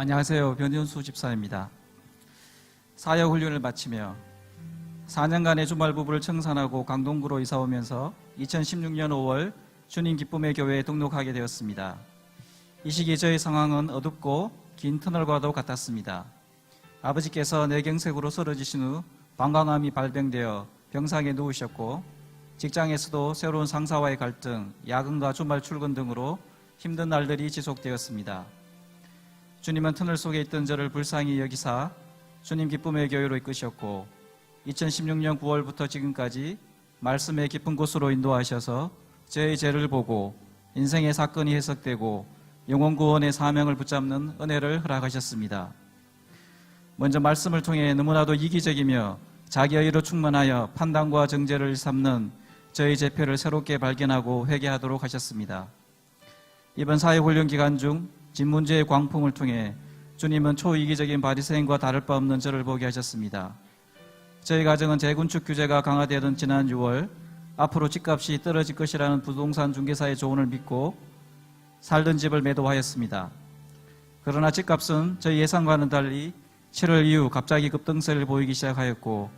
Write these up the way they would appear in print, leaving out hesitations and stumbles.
안녕하세요. 변현수 집사입니다. 사역 훈련을 마치며 4년간의 주말 부부를 청산하고 강동구로 이사 오면서 2016년 5월 주님 기쁨의 교회에 등록하게 되었습니다. 이 시기 저의 상황은 어둡고 긴 터널과도 같았습니다. 아버지께서 뇌경색으로 쓰러지신 후 방광암이 발병되어 병상에 누우셨고, 직장에서도 새로운 상사와의 갈등, 야근과 주말 출근 등으로 힘든 날들이 지속되었습니다. 주님은 터널 속에 있던 저를 불쌍히 여기사 주님 기쁨의 교회로 이끄셨고, 2016년 9월부터 지금까지 말씀의 깊은 곳으로 인도하셔서 저의 죄를 보고 인생의 사건이 해석되고 영혼 구원의 사명을 붙잡는 은혜를 허락하셨습니다. 먼저 말씀을 통해 너무나도 이기적이며 자기의로 충만하여 판단과 정죄를 삼는 저의 죄표를 새롭게 발견하고 회개하도록 하셨습니다. 이번 사회훈련 기간 중 진문제의 광풍을 통해 주님은 초이기적인 바리새인과 다를 바 없는 저를 보게 하셨습니다. 저희 가정은 재건축 규제가 강화되던 지난 6월 앞으로 집값이 떨어질 것이라는 부동산 중개사의 조언을 믿고 살던 집을 매도하였습니다. 그러나 집값은 저희 예상과는 달리 7월 이후 갑자기 급등세를 보이기 시작하였고,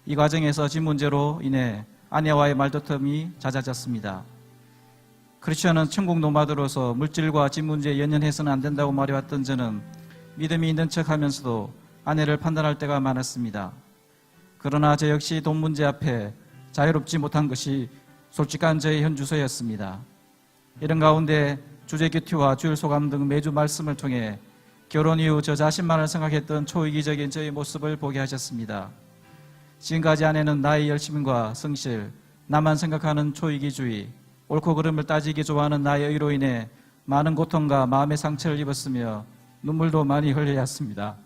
이 과정에서 집 문제로 인해 아내와의 말다툼이 잦아졌습니다. 크리스천은 천국 노마드로서 물질과 집 문제에 연연해서는 안 된다고 말해왔던 저는 믿음이 있는 척하면서도 아내를 판단할 때가 많았습니다. 그러나 저 역시 돈 문제 앞에 자유롭지 못한 것이 솔직한 저의 현주소였습니다. 이런 가운데 주제 큐티와 주일 소감 등 매주 말씀을 통해 결혼 이후 저 자신만을 생각했던 초이기적인 저의 모습을 보게 하셨습니다. 지금까지 아내는 나의 열심과 성실, 나만 생각하는 초이기주의, 옳고 그름을 따지기 좋아하는 나의 의로 인해 많은 고통과 마음의 상처를 입었으며 눈물도 많이 흘려야 했습니다.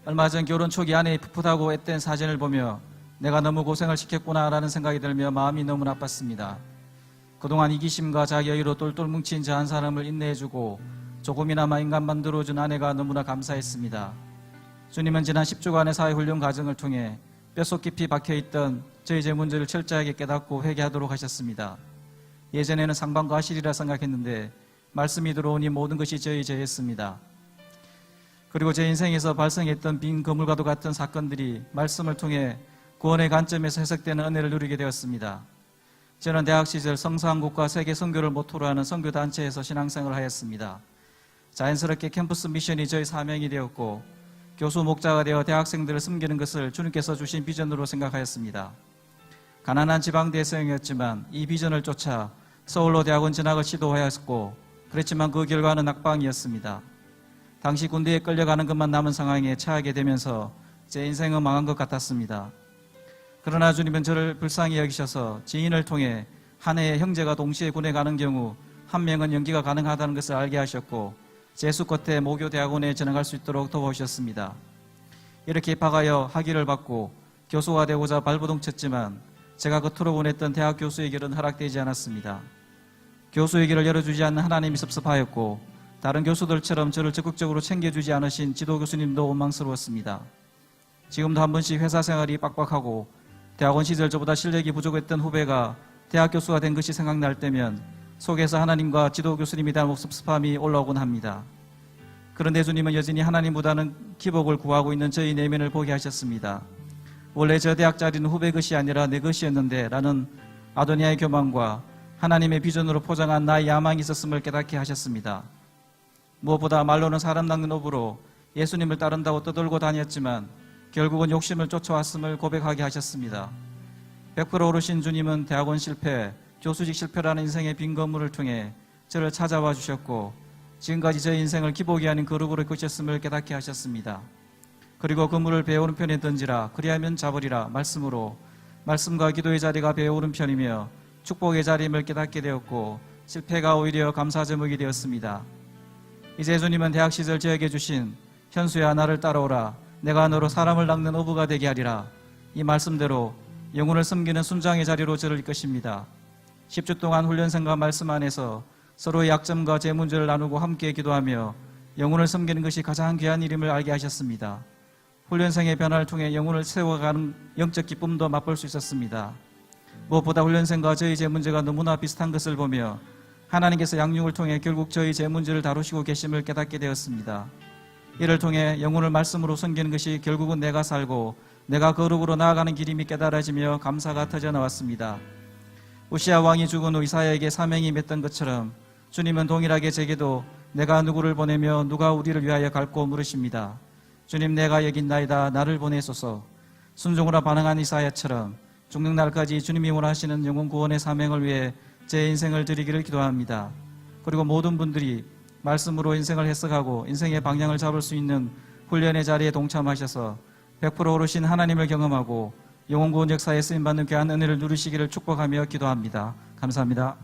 얼마 전 결혼 초기 아내의 풋풋하고 앳된 사진을 보며 내가 너무 고생을 시켰구나라는 생각이 들며 마음이 너무 나빴습니다. 그동안 이기심과 자기 의로 똘똘 뭉친 저 한 사람을 인내해주고 조금이나마 인간 만들어준 아내가 너무나 감사했습니다. 주님은 지난 10주간의 사회훈련 과정을 통해 뼛속 깊이 박혀있던 저희 죄 문제를 철저하게 깨닫고 회개하도록 하셨습니다. 예전에는 상반과실이라 생각했는데 말씀이 들어오니 모든 것이 저희 죄였습니다. 그리고 제 인생에서 발생했던 빈 거물과도 같은 사건들이 말씀을 통해 구원의 관점에서 해석되는 은혜를 누리게 되었습니다. 저는 대학 시절 성서한국과 세계 선교를 모토로 하는 선교단체에서 신앙생활을 하였습니다. 자연스럽게 캠퍼스 미션이 저희 사명이 되었고, 교수 목자가 되어 대학생들을 섬기는 것을 주님께서 주신 비전으로 생각하였습니다. 가난한 지방 대생이었지만 이 비전을 쫓아 서울로 대학원 진학을 시도하였고, 그렇지만 그 결과는 악방이었습니다. 당시 군대에 끌려가는 것만 남은 상황에 처하게 되면서 제 인생은 망한 것 같았습니다. 그러나 주님은 저를 불쌍히 여기셔서 지인을 통해 한 해에 형제가 동시에 군에 가는 경우 한 명은 연기가 가능하다는 것을 알게 하셨고, 재수 끝에 모교 대학원에 전학할 수 있도록 도와주셨습니다. 이렇게 입학하여 학위를 받고 교수가 되고자 발버둥쳤지만 제가 겉으로 원했던 대학 교수의 길은 허락되지 않았습니다. 교수의 길을 열어주지 않는 하나님이 섭섭하였고, 다른 교수들처럼 저를 적극적으로 챙겨주지 않으신 지도 교수님도 원망스러웠습니다. 지금도 한 번씩 회사 생활이 빡빡하고 대학원 시절 저보다 실력이 부족했던 후배가 대학 교수가 된 것이 생각날 때면 속에서 하나님과 지도 교수님에 대한 섭섭함이 올라오곤 합니다. 그런데 주님은 여전히 하나님보다는 기복을 구하고 있는 저희 내면을 보게 하셨습니다. 원래 저 대학 자리는 후배 것이 아니라 내 것이었는데 라는 아도니아의 교만과 하나님의 비전으로 포장한 나의 야망이 있었음을 깨닫게 하셨습니다. 무엇보다 말로는 사람 낚는 업으로 예수님을 따른다고 떠돌고 다녔지만 결국은 욕심을 쫓아왔음을 고백하게 하셨습니다. 100% 오르신 주님은 대학원 실패, 교수직 실패라는 인생의 빈 건물을 통해 저를 찾아와 주셨고, 지금까지 제 인생을 기복이 아닌 거룩으로 이끄셨음을 깨닫게 하셨습니다. 그리고 그물을 배 오른편에 던지라, 그리하면 잡으리라 말씀으로 말씀과 기도의 자리가 배 오른편이며 축복의 자리임을 깨닫게 되었고, 실패가 오히려 감사 제목이 되었습니다. 이제 주님은 대학 시절 저에게 주신 현수야 나를 따라오라, 내가 너로 사람을 낚는 어부가 되게 하리라, 이 말씀대로 영혼을 섬기는 순장의 자리로 저를 이끄십니다. 10주 동안 훈련생과 말씀 안에서 서로의 약점과 제 문제를 나누고 함께 기도하며 영혼을 섬기는 것이 가장 귀한 일임을 알게 하셨습니다. 훈련생의 변화를 통해 영혼을 세워가는 영적 기쁨도 맛볼 수 있었습니다. 무엇보다 훈련생과 저희 제 문제가 너무나 비슷한 것을 보며 하나님께서 양육을 통해 결국 저희 제 문제를 다루시고 계심을 깨닫게 되었습니다. 이를 통해 영혼을 말씀으로 섬기는 것이 결국은 내가 살고 내가 거룩으로 나아가는 길임이 깨달아지며 감사가 터져 나왔습니다. 우시아 왕이 죽은 후 이사야에게 사명이 맺던 것처럼 주님은 동일하게 제게도 내가 누구를 보내며 누가 우리를 위하여 갈고 물으십니다. 주님, 내가 여기 있나이다. 나를 보내소서. 순종으로 반응한 이사야처럼 죽는 날까지 주님이 원하시는 영혼 구원의 사명을 위해 제 인생을 드리기를 기도합니다. 그리고 모든 분들이 말씀으로 인생을 해석하고 인생의 방향을 잡을 수 있는 훈련의 자리에 동참하셔서 100% 오르신 하나님을 경험하고 영혼 구원 역사에 쓰임받는 귀한 은혜를 누리시기를 축복하며 기도합니다. 감사합니다.